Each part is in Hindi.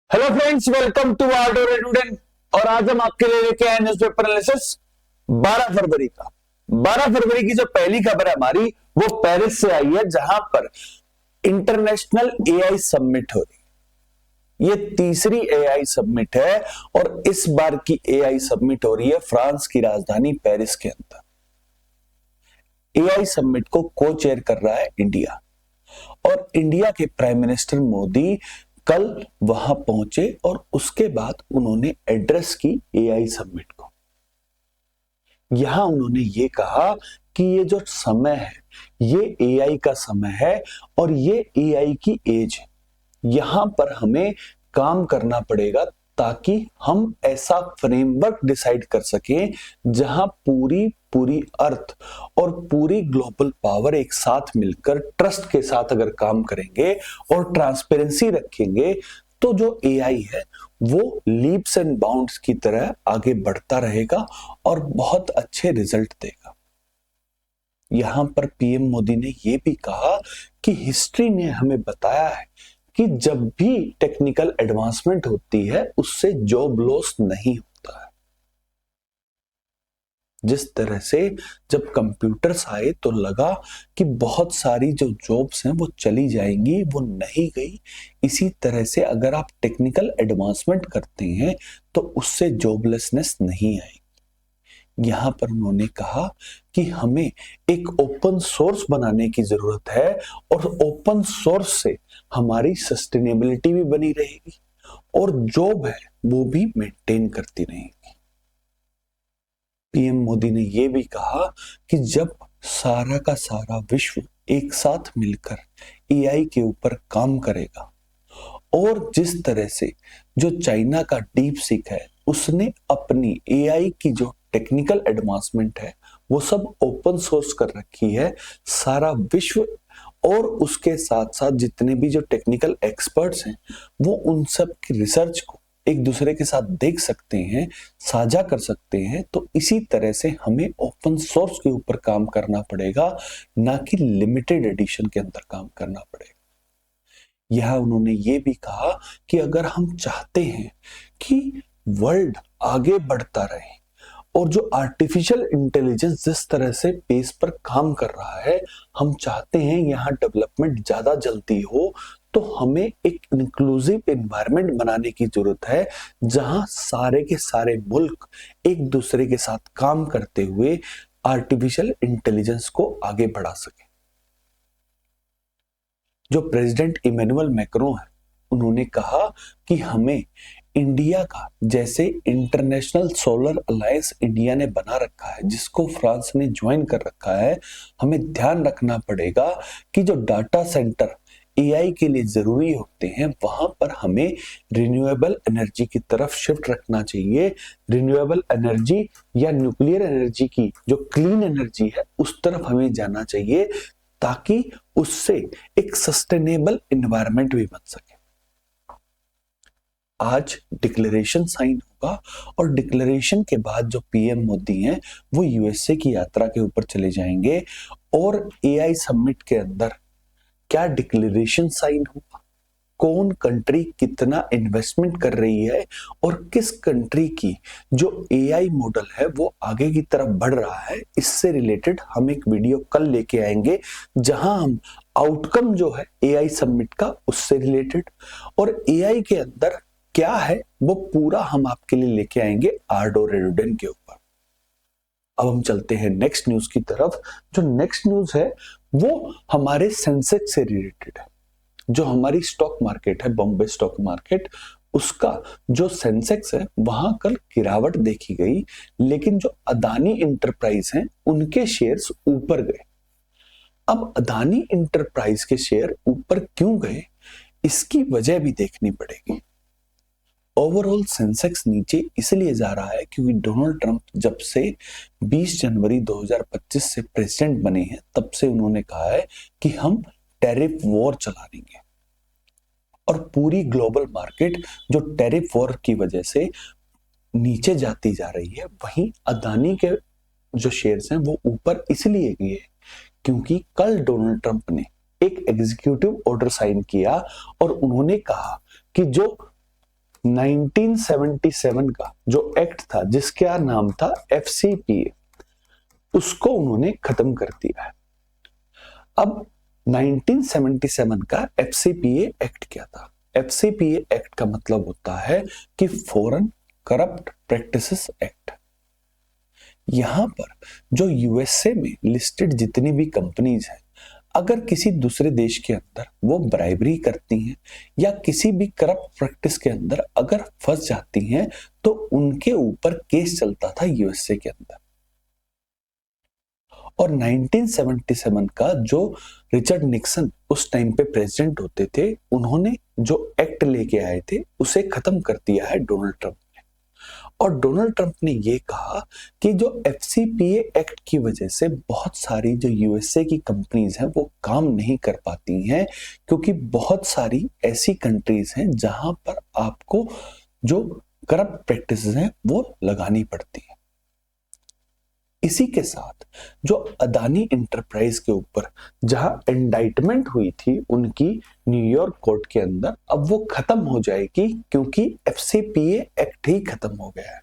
Hello friends, welcome to art और स्टूडेंट। और आज हम आपके लिए लेके आए न्यूज़पेपर एनालिसिस 12 फरवरी का। 12 फरवरी की जो पहली खबर है हमारी, वो पेरिस से आई है, जहां पर इंटरनेशनल एआई समिट हो रही है। ये तीसरी एआई समिट है और इस बार की एआई समिट हो रही है फ्रांस की राजधानी पेरिस के अंदर। एआई समिट को को चेयर कर रहा है इंडिया, और इंडिया के प्राइम मिनिस्टर मोदी कल वहां पहुंचे और उसके बाद उन्होंने एड्रेस की एआई समिट को। यहां उन्होंने ये कहा कि ये जो समय है ये एआई का समय है और ये एआई की एज है। यहां पर हमें काम करना पड़ेगा ताकि हम ऐसा फ्रेमवर्क डिसाइड कर सकें जहां पूरी पूरी अर्थ और पूरी ग्लोबल पावर एक साथ मिलकर ट्रस्ट के साथ अगर काम करेंगे और ट्रांसपेरेंसी रखेंगे तो जो एआई है वो लीप्स एंड बाउंड्स की तरह आगे बढ़ता रहेगा और बहुत अच्छे रिजल्ट देगा। यहां पर पीएम मोदी ने यह भी कहा कि हिस्ट्री ने हमें बताया है कि जब भी टेक्निकल एडवांसमेंट होती है उससे जॉब लॉस नहीं होता है। जिस तरह से जब कंप्यूटर्स आए तो लगा कि बहुत सारी जो जॉब्स हैं वो चली जाएंगी, वो नहीं गई। इसी तरह से अगर आप टेक्निकल एडवांसमेंट करते हैं तो उससे जॉबलेसनेस नहीं आएगी। यहां पर उन्होंने कहा कि हमें एक ओपन सोर्स बनाने की जरूरत है और ओपन सोर्स से हमारी सस्टेनेबिलिटी भी बनी रहेगी और जॉब है वो भी मेंटेन करती रहेगी। पीएम मोदी ने यह भी कहा कि जब सारा का सारा विश्व एक साथ मिलकर एआई के ऊपर काम करेगा और जिस तरह से जो चाइना का डीप सीक है उसने अपनी एआई की जो टेक्निकल एडवांसमेंट है वो सब ओपन सोर्स कर रखी है, सारा विश्व और उसके साथ साथ जितने भी जो टेक्निकल एक्सपर्ट्स हैं वो उन सब की रिसर्च को एक दूसरे के साथ देख सकते हैं, साझा कर सकते हैं। तो इसी तरह से हमें ओपन सोर्स के ऊपर काम करना पड़ेगा, ना कि लिमिटेड एडिशन के अंदर काम करना पड़ेगा। यह उन्होंने ये भी कहा कि अगर हम चाहते हैं कि वर्ल्ड आगे बढ़ता रहे और जो आर्टिफिशियल इंटेलिजेंस जिस तरह से पेस पर काम कर रहा है, हम चाहते हैं यहाँ डेवलपमेंट ज्यादा जल्दी हो, तो हमें एक इंक्लूसिव एनवायरनमेंट बनाने की जरूरत है जहां सारे के सारे मुल्क एक दूसरे के साथ काम करते हुए आर्टिफिशियल इंटेलिजेंस को आगे बढ़ा सके। जो प्रेसिडेंट इमैनुअल मैक्रों है उन्होंने कहा कि हमें इंडिया का जैसे इंटरनेशनल सोलर अलायंस इंडिया ने बना रखा है जिसको फ्रांस ने ज्वाइन कर रखा है, हमें ध्यान रखना पड़ेगा कि जो डाटा सेंटर एआई के लिए जरूरी होते हैं वहां पर हमें रिन्यूएबल एनर्जी की तरफ शिफ्ट रखना चाहिए। रिन्यूएबल एनर्जी या न्यूक्लियर एनर्जी की जो क्लीन एनर्जी है उस तरफ हमें जाना चाहिए ताकि उससे एक सस्टेनेबल एनवायरनमेंट भी बन सके। आज डिक्लेरेशन साइन होगा और डिक्लेरेशन के बाद जो पीएम मोदी हैं वो यूएसए की यात्रा के ऊपर चले जाएंगे और एआई समिट के अंदर क्या डिक्लेरेशन साइन होगा, कौन कंट्री कितना इन्वेस्टमेंट कर रही है और किस कंट्री की जो एआई मॉडल है वो आगे की तरफ बढ़ रहा है, इससे रिलेटेड हम एक वीडियो कल लेके आएंगे जहां हम आउटकम जो है एआई समिट का उससे रिलेटेड और एआई के अंदर क्या है वो पूरा हम आपके लिए लेके आएंगे आर्डो रेडुडेन के ऊपर। अब हम चलते हैं नेक्स्ट न्यूज की तरफ। जो नेक्स्ट न्यूज है वो हमारे सेंसेक्स से रिलेटेड है। जो हमारी स्टॉक मार्केट है बॉम्बे स्टॉक मार्केट, उसका जो सेंसेक्स है वहां कल गिरावट देखी गई, लेकिन जो अदानी इंटरप्राइज हैं उनके शेयर्स ऊपर गए। अब अदानी इंटरप्राइज के शेयर ऊपर क्यों गए इसकी वजह भी देखनी पड़ेगी। ओवरऑल सेंसेक्स नीचे इसलिए जा रहा है क्योंकि डोनाल्ड ट्रंप जब से 20 जनवरी 2025 से प्रेसिडेंट बने हैं तब से उन्होंने कहा है कि हम टैरिफ वॉर चला देंगे और पूरी ग्लोबल मार्केट जो टैरिफ वॉर की वजह से नीचे जाती जा रही है, वहीं अदानी के जो शेयर्स हैं वो ऊपर इसलिए गए क्योंकि कल डोनाल्ड ट्रंप ने एक एग्जीक्यूटिव ऑर्डर साइन किया और उन्होंने कहा कि जो 1977 का जो एक्ट था जिसका नाम था FCPA, उसको उन्होंने खत्म कर दिया है। अब 1977 का FCPA एक्ट क्या था? FCPA एक्ट का मतलब होता है कि फॉरेन करप्ट प्रैक्टिसेस एक्ट। यहां पर जो यूएसए में लिस्टेड जितनी भी कंपनीज हैं, अगर किसी दूसरे देश के अंदर वो ब्राइबरी करती हैं या किसी भी करप्ट प्रैक्टिस के अंदर अगर फंस जाती हैं, तो उनके ऊपर केस चलता था यूएसए के अंदर। और 1977 का जो रिचर्ड निक्सन उस टाइम पे प्रेसिडेंट होते थे, उन्होंने जो एक्ट लेके आए थे उसे खत्म कर दिया है डोनाल्ड ट्रंप ने। और डोनाल्ड ट्रंप ने ये कहा कि जो FCPA एक्ट की वजह से बहुत सारी जो यूएसए की कंपनीज हैं वो काम नहीं कर पाती हैं, क्योंकि बहुत सारी ऐसी कंट्रीज हैं जहां पर आपको जो करप्ट प्रैक्टिसेस हैं वो लगानी पड़ती है। इसी के साथ जो अदानी इंटरप्राइज के ऊपर जहां इंडाइटमेंट हुई थी उनकी न्यूयॉर्क कोर्ट के अंदर, अब वो खत्म हो जाएगी क्योंकि FCPA एक्ट ही खत्म हो गया है।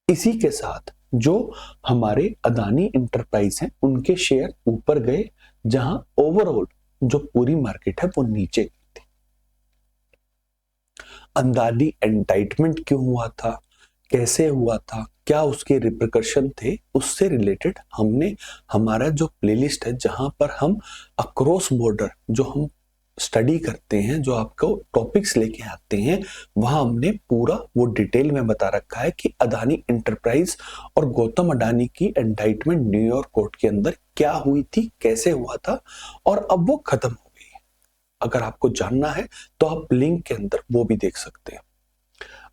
इसी के साथ जो हमारे अदानी इंटरप्राइज हैं उनके शेयर ऊपर गए, जहां ओवरऑल जो पूरी मार्केट है वो नीचे गई थी। अदानी इंडाइटमेंट क्यों हुआ था, कैसे हुआ था, क्या उसके रिpercussion थे, उससे रिलेटेड हमने हमारा जो प्लेलिस्ट है जहां पर हम अक्रॉस बॉर्डर जो हम स्टडी करते हैं, जो आपको टॉपिक्स लेके आते हैं, वहां हमने पूरा वो डिटेल में बता रखा है कि अदानी इंटरप्राइज और गौतम अडानी की इंडाइटमेंट न्यूयॉर्क कोर्ट के अंदर क्या हुई थी, कैसे हुआ था, और अब वो खत्म हो गई है। अगर आपको जानना है तो आप लिंक के अंदर वो भी देख सकते हैं।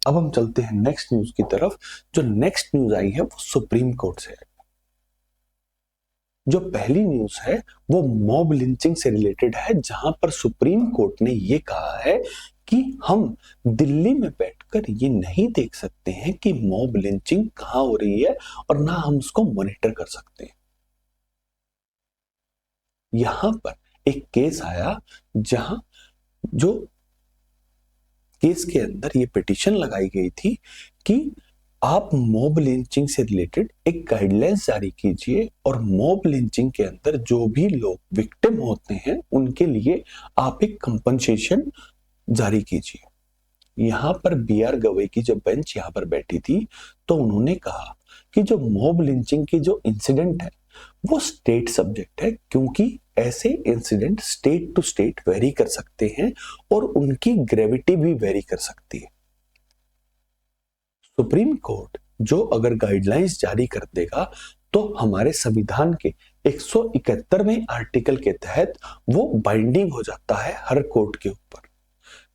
अब हम चलते हैं नेक्स्ट न्यूज की तरफ। जो नेक्स्ट न्यूज आई है वो सुप्रीम कोर्ट से है। जो पहली न्यूज है वो मॉब लिंचिंग से रिलेटेड है, जहां पर सुप्रीम कोर्ट ने ये कहा है कि हम दिल्ली में बैठकर ये नहीं देख सकते हैं कि मॉब लिंचिंग कहां हो रही है, और ना हम उसको मॉनिटर कर सकते हैं। यहां पर एक केस आया जहां जो केस के अंदर ये पिटीशन लगाई गई थी कि आप मॉब लिंचिंग से रिलेटेड एक गाइडलाइंस जारी कीजिए, और मॉब लिंचिंग के अंदर जो भी लोग विक्टिम होते हैं उनके लिए आप एक कंपनसेशन जारी कीजिए। यहां पर BR गवई की जो बेंच यहां पर बैठी थी, तो उन्होंने कहा कि जो मॉब लिंचिंग की जो इंसिडेंट है वो स्टेट सब्जेक्ट है, क्योंकि ऐसे incident state to state vary कर सकते हैं और उनकी ग्रेविटी भी वेरी कर सकती है। सुप्रीम कोर्ट जो अगर गाइडलाइंस जारी कर देगा तो हमारे संविधान के 171वें आर्टिकल के तहत वो बाइंडिंग हो जाता है हर कोर्ट के ऊपर।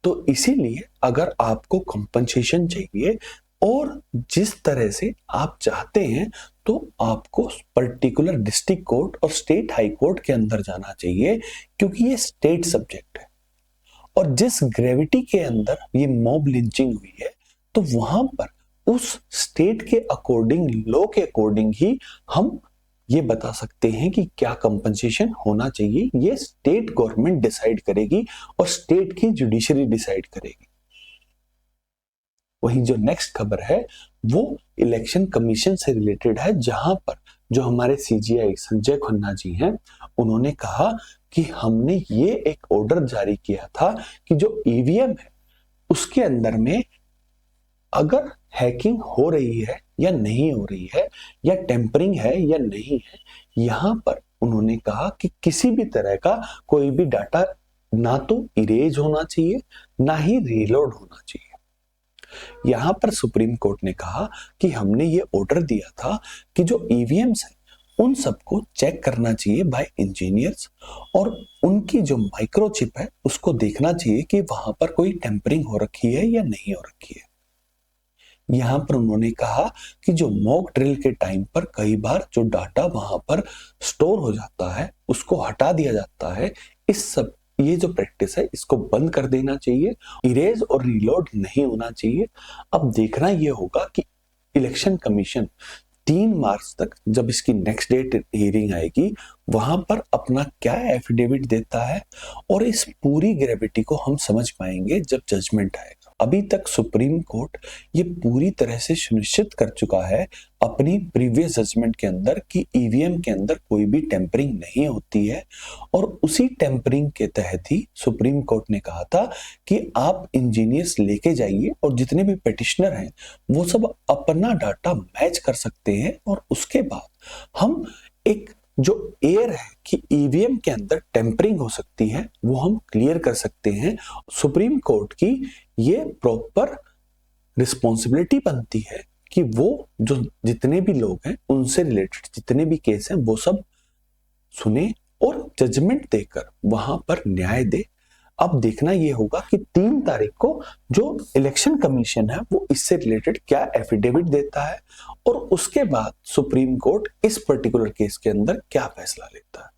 तो इसीलिए अगर आपको कंपनसेशन चाहिए और जिस तरह से आप चाहते हैं, तो आपको पर्टिकुलर डिस्ट्रिक्ट कोर्ट और स्टेट हाई कोर्ट के अंदर जाना चाहिए, क्योंकि ये स्टेट सब्जेक्ट है। और जिस ग्रेविटी के अंदर ये मॉब लिंचिंग हुई है, तो वहां पर उस स्टेट के अकॉर्डिंग, लॉ के अकॉर्डिंग ही हम ये बता सकते हैं कि क्या कंपनसेशन होना चाहिए। ये स्टेट गवर्नमेंट डिसाइड करेगी और स्टेट की जुडिशरी डिसाइड करेगी। वहीं जो नेक्स्ट खबर है वो इलेक्शन कमीशन से रिलेटेड है, जहां पर जो हमारे CGI संजय खन्ना जी हैं, उन्होंने कहा कि हमने ये एक ऑर्डर जारी किया था कि जो EVM है उसके अंदर में अगर हैकिंग हो रही है या नहीं हो रही है, या टेम्परिंग है या नहीं है, यहां पर उन्होंने कहा कि किसी भी तरह का कोई भी डाटा ना तो इरेज होना चाहिए, ना ही रीलोड होना चाहिए। यहां पर सुप्रीम कोर्ट ने कहा कि हमने ये ऑर्डर दिया था कि जो EVMs हैं उन सबको चेक करना चाहिए बाय इंजीनियर्स, और उनकी जो माइक्रोचिप है उसको देखना चाहिए कि वहां पर कोई टेम्परिंग हो रखी है या नहीं हो रखी है। यहां पर उन्होंने कहा कि जो मॉक ड्रिल के टाइम पर कई बार जो डाटा वहां पर स्टोर हो जाता है उसको हटा दिया जाता है। इस सब ये जो प्रैक्टिस है इसको बंद कर देना चाहिए, इरेज और रीलोड नहीं होना चाहिए। अब देखना ये होगा कि इलेक्शन कमीशन 3 मार्च तक जब इसकी नेक्स्ट डेट हियरिंग आएगी, वहां पर अपना क्या एफिडेविट देता है और इस पूरी ग्रेविटी को हम समझ पाएंगे जब जजमेंट आएगा। अभी तक सुप्रीम कोर्ट ये पूरी तरह से सुनिश्चित कर चुका है अपनी प्रीवियस जजमेंट के अंदर कि ईवीएम के अंदर कोई भी टेम्परिंग नहीं होती है, और उसी टेम्परिंग के तहत ही सुप्रीम कोर्ट ने कहा था कि आप इंजीनियर्स लेके जाइए और जितने भी पिटिशनर हैं वो सब अपना डाटा मैच कर सकते हैं, और उसके बाद हम एक जो एयर है कि ईवीएम के अंदर टेम्परिंग हो सकती है वो हम क्लियर कर सकते हैं। सुप्रीम कोर्ट की ये प्रॉपर रिस्पॉन्सिबिलिटी बनती है कि वो जो जितने भी लोग हैं उनसे रिलेटेड जितने भी केस हैं वो सब सुने और जजमेंट देकर वहां पर न्याय दे। अब देखना ये होगा कि 3 तारीख को जो इलेक्शन कमीशन है वो इससे रिलेटेड क्या एफिडेविट देता है और उसके बाद सुप्रीम कोर्ट इस पर्टिकुलर केस के अंदर क्या फैसला लेता है।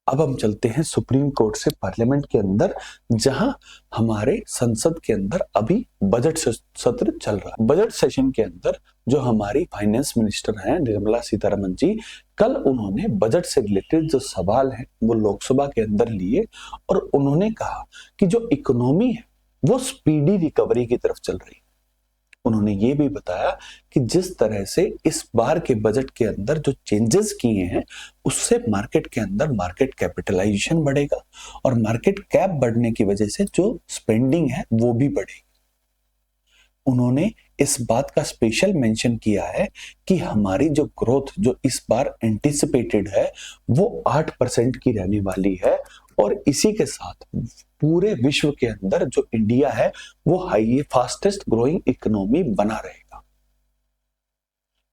अब हम चलते हैं सुप्रीम कोर्ट से पार्लियामेंट के अंदर, जहां हमारे संसद के अंदर अभी बजट सत्र चल रहा है। बजट सेशन के अंदर जो हमारी फाइनेंस मिनिस्टर हैं निर्मला सीतारमण जी, कल उन्होंने बजट से रिलेटेड जो सवाल हैं वो लोकसभा के अंदर लिए और उन्होंने कहा कि जो इकोनॉमी है वो स्पीडी रिकवरी की तरफ चल रही है। उन्होंने ये भी बताया कि जिस तरह से इस बार के बजट के अंदर जो चेंजेस किए हैं उससे मार्केट के अंदर मार्केट कैपिटलाइजेशन बढ़ेगा और मार्केट कैप बढ़ने की वजह से जो स्पेंडिंग है वो भी बढ़ेगी। उन्होंने इस बात का स्पेशल मेंशन किया है कि हमारी जो ग्रोथ जो इस बार एंटिसिपेटेड है वो 8% की रहने वाली है, और इसी के साथ पूरे विश्व के अंदर जो इंडिया है वो फास्टेस्ट ग्रोइंग इकोनॉमी बना रहेगा।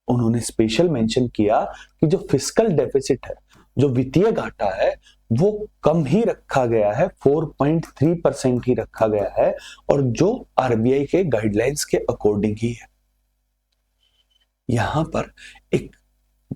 उन्होंने स्पेशल मेंशन किया कि जो फिस्कल डेफिसिट है, जो वित्तीय घाटा है, वो कम ही रखा गया है, 4.3% ही रखा गया है, और जो आरबीआई के गाइडलाइंस के अकॉर्डिंग ही है। यहां पर एक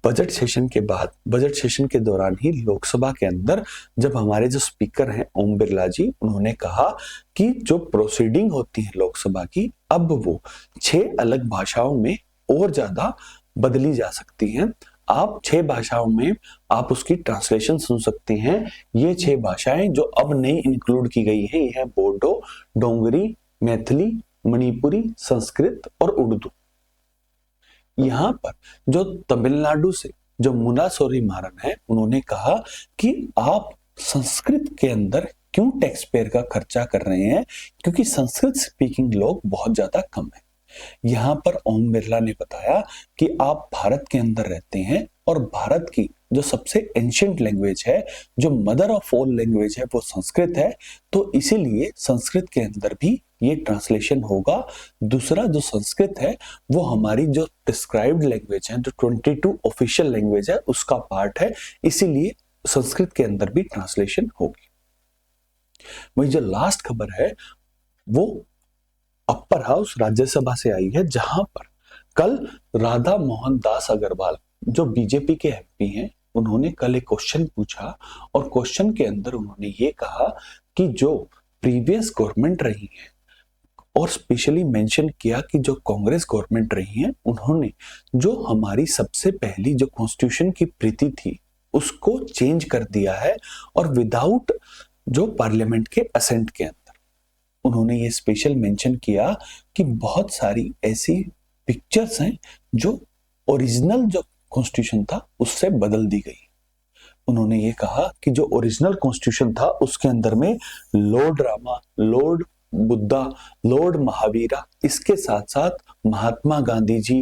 बजट सेशन के बाद, बजट सेशन के दौरान ही लोकसभा के अंदर जब हमारे जो स्पीकर हैं ओम बिरला जी, उन्होंने कहा कि जो प्रोसीडिंग होती है लोकसभा की अब वो 6 अलग भाषाओं में और ज्यादा बदली जा सकती हैं। आप 6 भाषाओं में आप उसकी ट्रांसलेशन सुन सकते हैं। ये 6 भाषाएं जो अब नई इंक्लूड की गई हैं, यह है बोडो, डोंगरी, मैथिली, मणिपुरी, संस्कृत और उर्दू। यहाँ पर जो तमिलनाडु से जो मुना सोरी मारन है, उन्होंने कहा कि आप संस्कृत के अंदर क्यों टैक्स पेयर का खर्चा कर रहे हैं, क्योंकि संस्कृत स्पीकिंग लोग बहुत ज्यादा कम है। यहाँ पर ओम बिरला ने बताया कि आप भारत के अंदर रहते हैं और भारत की जो सबसे एंशिएंट लैंग्वेज है, जो मदर ऑफ ऑल लैंग्वेज है, वो संस्कृत है, तो इसीलिए संस्कृत के अंदर भी ये ट्रांसलेशन होगा। दूसरा जो संस्कृत है वो हमारी जो प्रिस्क्राइब्ड लैंग्वेज है, जो 22 ऑफिशियल लैंग्वेज है, उसका पार्ट है, इसीलिए संस्कृत के अंदर भी ट्रांसलेशन होगी। वही जो लास्ट खबर है वो अपर हाउस राज्यसभा से आई है, जहां पर कल राधा मोहन दास अग्रवाल जो बीजेपी के एमपी हैं, उन्होंने कल एक क्वेश्चन पूछा और क्वेश्चन के अंदर उन्होंने ये कहा कि जो प्रीवियस गवर्नमेंट रही है, और स्पेशली मेंशन किया कि जो कांग्रेस गवर्नमेंट रही है, उन्होंने जो हमारी सबसे पहली जो कॉन्स्टिट्यूशन की प्रीति थी उसको चेंज कर दिया है, और विदाउट जो पार्लियामेंट के असेंट के अंदर। उन्होंने ये स्पेशल मेंशन किया कि बहुत सारी ऐसी पिक्चर्स हैं जो ओरिजिनल जो कॉन्स्टिट्यूशन था उससे बदल दी गई। उन्होंने ये कहा कि जो ओरिजिनल कॉन्स्टिट्यूशन था उसके अंदर में Lord Rama, Lord Buddha, Lord Mahavira, इसके साथ साथ महात्मा गांधी जी,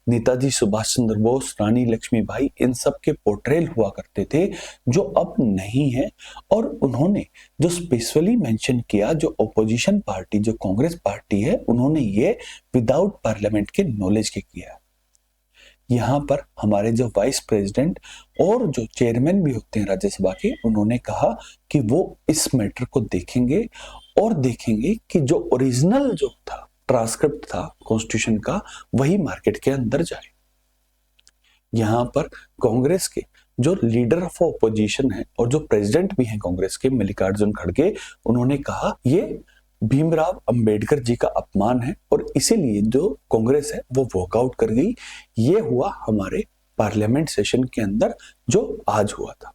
नेताजी सुभाष चंद्र बोस, रानी लक्ष्मीबाई, इन सब के पोर्ट्रेल हुआ करते थे जो अब नहीं है। और उन्होंने जो स्पेशली मेंशन किया जो ऑपोजिशन पार्टी जो कांग्रेस पार्टी है, उन्होंने ये विदाउट पार्लियामेंट के नॉलेज के किया। यहाँ पर हमारे जो वाइस प्रेसिडेंट और जो चेयरमैन भी होते हैं राज्यसभा के, उन्होंने कहा कि वो इस मैटर को देखेंगे और देखेंगे कि जो ओरिजिनल जो था ट्रांसक्रिप्ट था कॉन्स्टिट्यूशन का, वही मार्केट के अंदर जाए। यहाँ पर कांग्रेस के जो लीडर ऑफ ऑपोजिशन है और जो प्रेसिडेंट भी हैं कांग्रेस के, मल्लिकार्जुन खड़गे, उन्होंने कहा ये भीमराव अंबेडकर जी का अपमान है और इसीलिए जो कांग्रेस है वो वॉकआउट कर गई। ये हुआ हमारे पार्लियामेंट सेशन के अंदर जो आज हुआ था।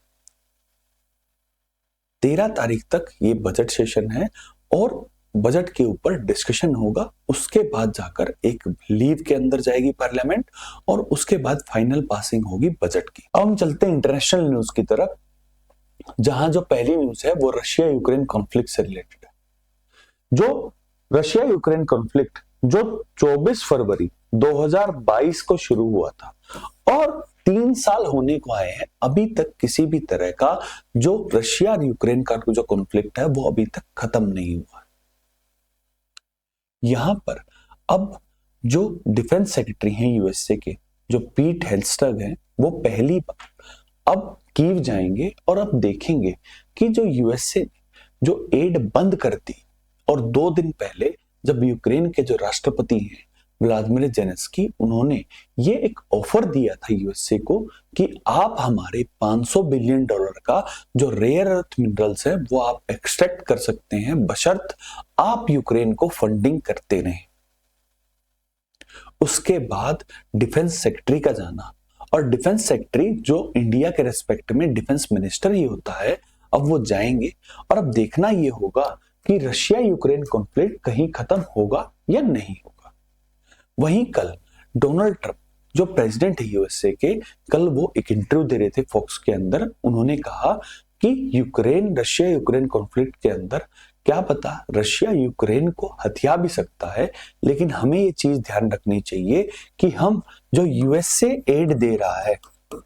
13 तारीख तक ये बजट सेशन है और बजट के ऊपर डिस्कशन होगा। उसके बाद जाकर एक लीव के अंदर जाएगी पार्लियामेंट और उसके बाद फाइनल पासिंग होगी बजट की। अब हम चलते हैं इंटरनेशनल न्यूज की तरफ, जहां जो पहली न्यूज है वो रशिया यूक्रेन कॉन्फ्लिक्ट से रिलेटेड है। जो रशिया यूक्रेन कॉन्फ्लिक्ट जो 24 फरवरी 2022 को शुरू हुआ था और 3 साल होने को आए हैं, अभी तक किसी भी तरह का जो रशिया और यूक्रेन का जो कॉन्फ्लिक्ट है वो अभी तक खत्म नहीं हुआ। यहां पर अब जो डिफेंस सेक्रेटरी हैं यूएसए के, जो पीट हेल्स्टग हैं, वो पहली बार अब कीव जाएंगे और अब देखेंगे कि जो यूएसए जो एड बंद कर दी और 2 दिन पहले जब यूक्रेन के जो राष्ट्रपति हैं व्लादिमीर जेलेंस्की, उन्होंने ये एक ऑफर दिया था यूएसए को कि आप हमारे $500 बिलियन का जो रेयर अर्थ मिनरल्स है वो आप एक्सट्रैक्ट कर सकते हैं, बशर्त आप यूक्रेन को फंडिंग करते रहें। उसके बाद डिफेंस सेक्रेटरी का जाना, और डिफेंस सेक्रेटरी जो इंडिया के रेस्पेक्ट में डिफेंस मिनिस्टर ही होता है, अब वो जाएंगे और अब देखना ये होगा कि रशिया यूक्रेन कॉन्फ्लिक्ट कहीं खत्म होगा या नहीं होगा। वहीं कल डोनाल्ड ट्रंप जो प्रेसिडेंट है यूएसए के, कल वो एक इंटरव्यू दे रहे थे फॉक्स के अंदर। उन्होंने कहा कि रशिया यूक्रेन कॉन्फ्लिक्ट के अंदर क्या पता रशिया यूक्रेन को हथिया भी सकता है, लेकिन हमें ये चीज ध्यान रखनी चाहिए कि हम जो यूएसए एड दे रहा है,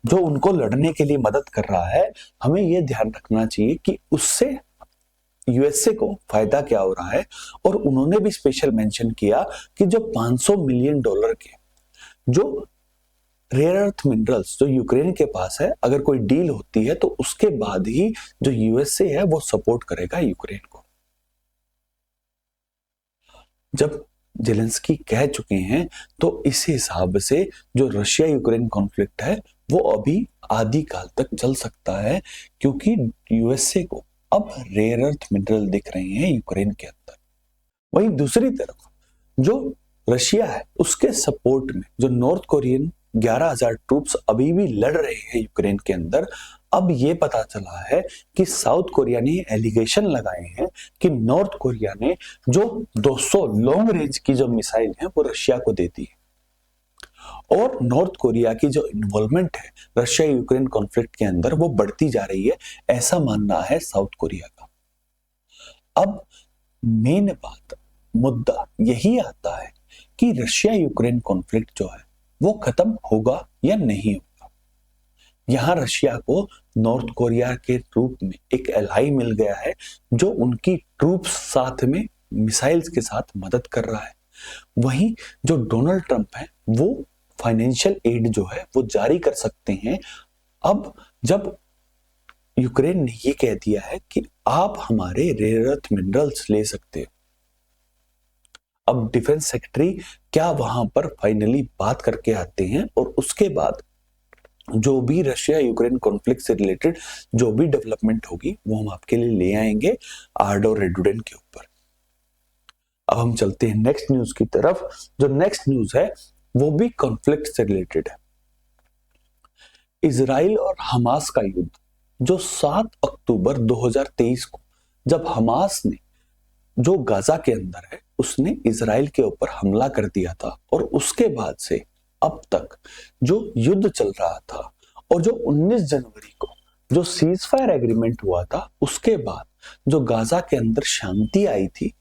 जो उनको लड़ने के लिए मदद कर रहा है, हमें ये ध्यान रखना चाहिए कि उससे यूएसए को फायदा क्या हो रहा है। और उन्होंने भी स्पेशल मेंशन किया कि जो $500 मिलियन के जो रेयर अर्थ मिनरल्स जो यूक्रेन के पास है, अगर कोई डील होती है तो उसके बाद ही जो यूएसए है वो सपोर्ट करेगा यूक्रेन को। जब जेलेंस्की कह चुके हैं तो इस हिसाब से जो रशिया यूक्रेन कॉन्फ्लिक्ट है वो अभी आदि काल तक चल सकता है, क्योंकि यूएसए को अब रेयर अर्थ मिनरल दिख रहे हैं यूक्रेन के अंदर। वहीं दूसरी तरफ जो रशिया है उसके सपोर्ट में जो नॉर्थ कोरियन 11,000 ट्रूप्स अभी भी लड़ रहे हैं यूक्रेन के अंदर। अब ये पता चला है कि साउथ कोरिया ने एलिगेशन लगाए हैं कि नॉर्थ कोरिया ने जो 200 लॉन्ग रेंज की जो मिसाइल है वो रशिया को दे दी है, और नॉर्थ कोरिया की जो इन्वॉल्वमेंट है रशिया यूक्रेन कॉन्फ्लिक्ट के अंदर वो बढ़ती जा रही है, ऐसा मानना है साउथ कोरिया का। अब मेन बात मुद्दा यही आता है कि रशिया यूक्रेन कॉन्फ्लिक्ट जो है वो खत्म होगा या नहीं होगा। यहां रशिया को नॉर्थ कोरिया के रूप में एक एलाई मिल गया है जो उनकी ट्रूप्स साथ में मिसाइल्स के साथ मदद कर रहा है। वहीं जो डोनाल्ड ट्रंप है वो फाइनेंशियल एड जो है वो जारी कर सकते हैं। अब जब यूक्रेन ने ये कह दिया है कि आप हमारे रेयर अर्थ मिनरल्स ले सकते हो, अब डिफेंस सेक्रेटरी क्या वहां पर फाइनली बात करके आते हैं और उसके बाद जो भी रशिया यूक्रेन कॉन्फ्लिक्ट से रिलेटेड जो भी डेवलपमेंट होगी वो हम आपके लिए ले आएंगे आर्डो रेडुडेन के ऊपर। अब हम चलते हैं नेक्स्ट न्यूज की तरफ। जो नेक्स्ट न्यूज है वो भी कॉन्फ्लिक्ट से रिलेटेड है। इजराइल और हमास का युद्ध जो 7 अक्टूबर 2023 को जब हमास ने जो गाजा के अंदर है उसने इजराइल के ऊपर हमला कर दिया था, और उसके बाद से अब तक जो युद्ध चल रहा था और जो 19 जनवरी को जो सीज फायर एग्रीमेंट हुआ था उसके बाद जो गाजा के अंदर शांति आई थी,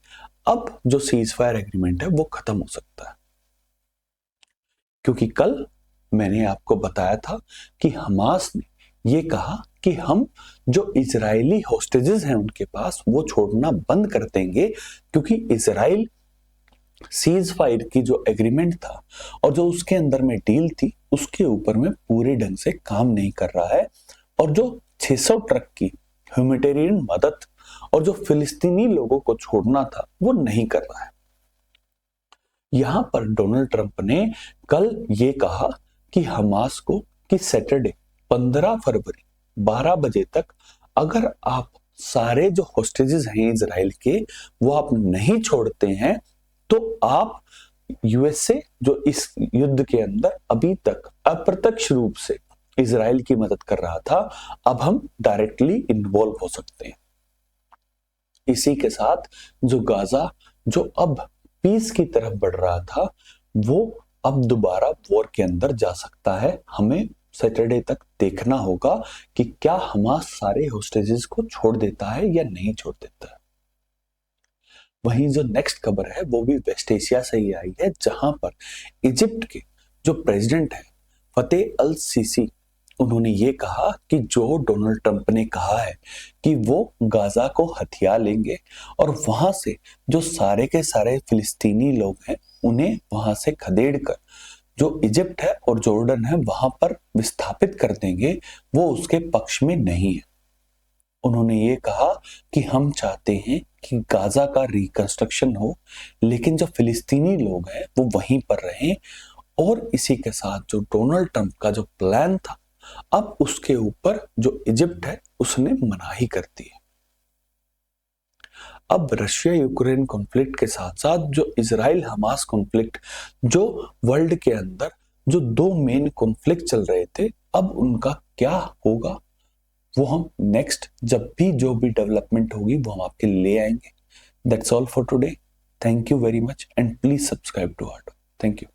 अब जो सीज फायर एग्रीमेंट है वो खत्म हो सकता है। क्योंकि कल मैंने आपको बताया था कि हमास ने ये कहा कि हम जो इजरायली होस्टेजेस हैं उनके पास वो छोड़ना बंद कर देंगे, क्योंकि इजराइल सीज फायर की जो एग्रीमेंट था और जो उसके अंदर में डील थी उसके ऊपर में पूरे ढंग से काम नहीं कर रहा है, और जो 600 ट्रक की ह्यूमैनिटेरियन मदद और जो फिलिस्तीनी लोगों को छोड़ना था वो नहीं कर रहा है। यहां पर डोनाल्ड ट्रंप ने कल ये कहा कि हमास को कि सैटरडे 15 फरवरी 12 बजे तक अगर आप सारे जो होस्टेजेस हैं इजराइल के वो आप नहीं छोड़ते हैं तो आप यूएसए जो इस युद्ध के अंदर अभी तक अप्रत्यक्ष रूप से इजराइल की मदद कर रहा था, अब हम डायरेक्टली इन्वॉल्व हो सकते हैं। इसी के साथ जो गाजा जो अब पीस की तरफ बढ़ रहा था वो अब दोबारा वॉर के अंदर जा सकता है। हमें सैटरडे तक देखना होगा कि क्या हमास सारे होस्टेजेस को छोड़ देता है या नहीं छोड़ देता है। वहीं जो नेक्स्ट खबर है वो भी वेस्ट एशिया से ही आई है, जहां पर इजिप्ट के जो प्रेसिडेंट है फतेह अल सीसी, उन्होंने ये कहा कि जो डोनाल्ड ट्रंप ने कहा है कि वो गाजा को हथिया लेंगे और वहां से जो सारे के सारे फिलिस्तीनी लोग हैं उन्हें वहां से खदेड़ कर जो इजिप्ट है और जॉर्डन है वहां पर विस्थापित कर देंगे, वो उसके पक्ष में नहीं है। उन्होंने ये कहा कि हम चाहते हैं कि गाजा का रिकंस्ट्रक्शन हो, लेकिन जो फिलिस्तीनी लोग हैं वो वहीं पर रहें। और इसी के साथ जो डोनाल्ड ट्रंप का जो प्लान था, अब उसके ऊपर जो इजिप्ट है उसने मनाही कर दी है। अब रशिया यूक्रेन कॉन्फ्लिक्ट के साथ साथ जो इजराइल हमास कॉन्फ्लिक्ट, जो वर्ल्ड के अंदर जो दो मेन कॉन्फ्लिक्ट चल रहे थे, अब उनका क्या होगा वो हम नेक्स्ट जब भी जो भी डेवलपमेंट होगी वो हम आपके लिए आएंगे। That's all for today. Thank you very much and please subscribe to our. Thank you.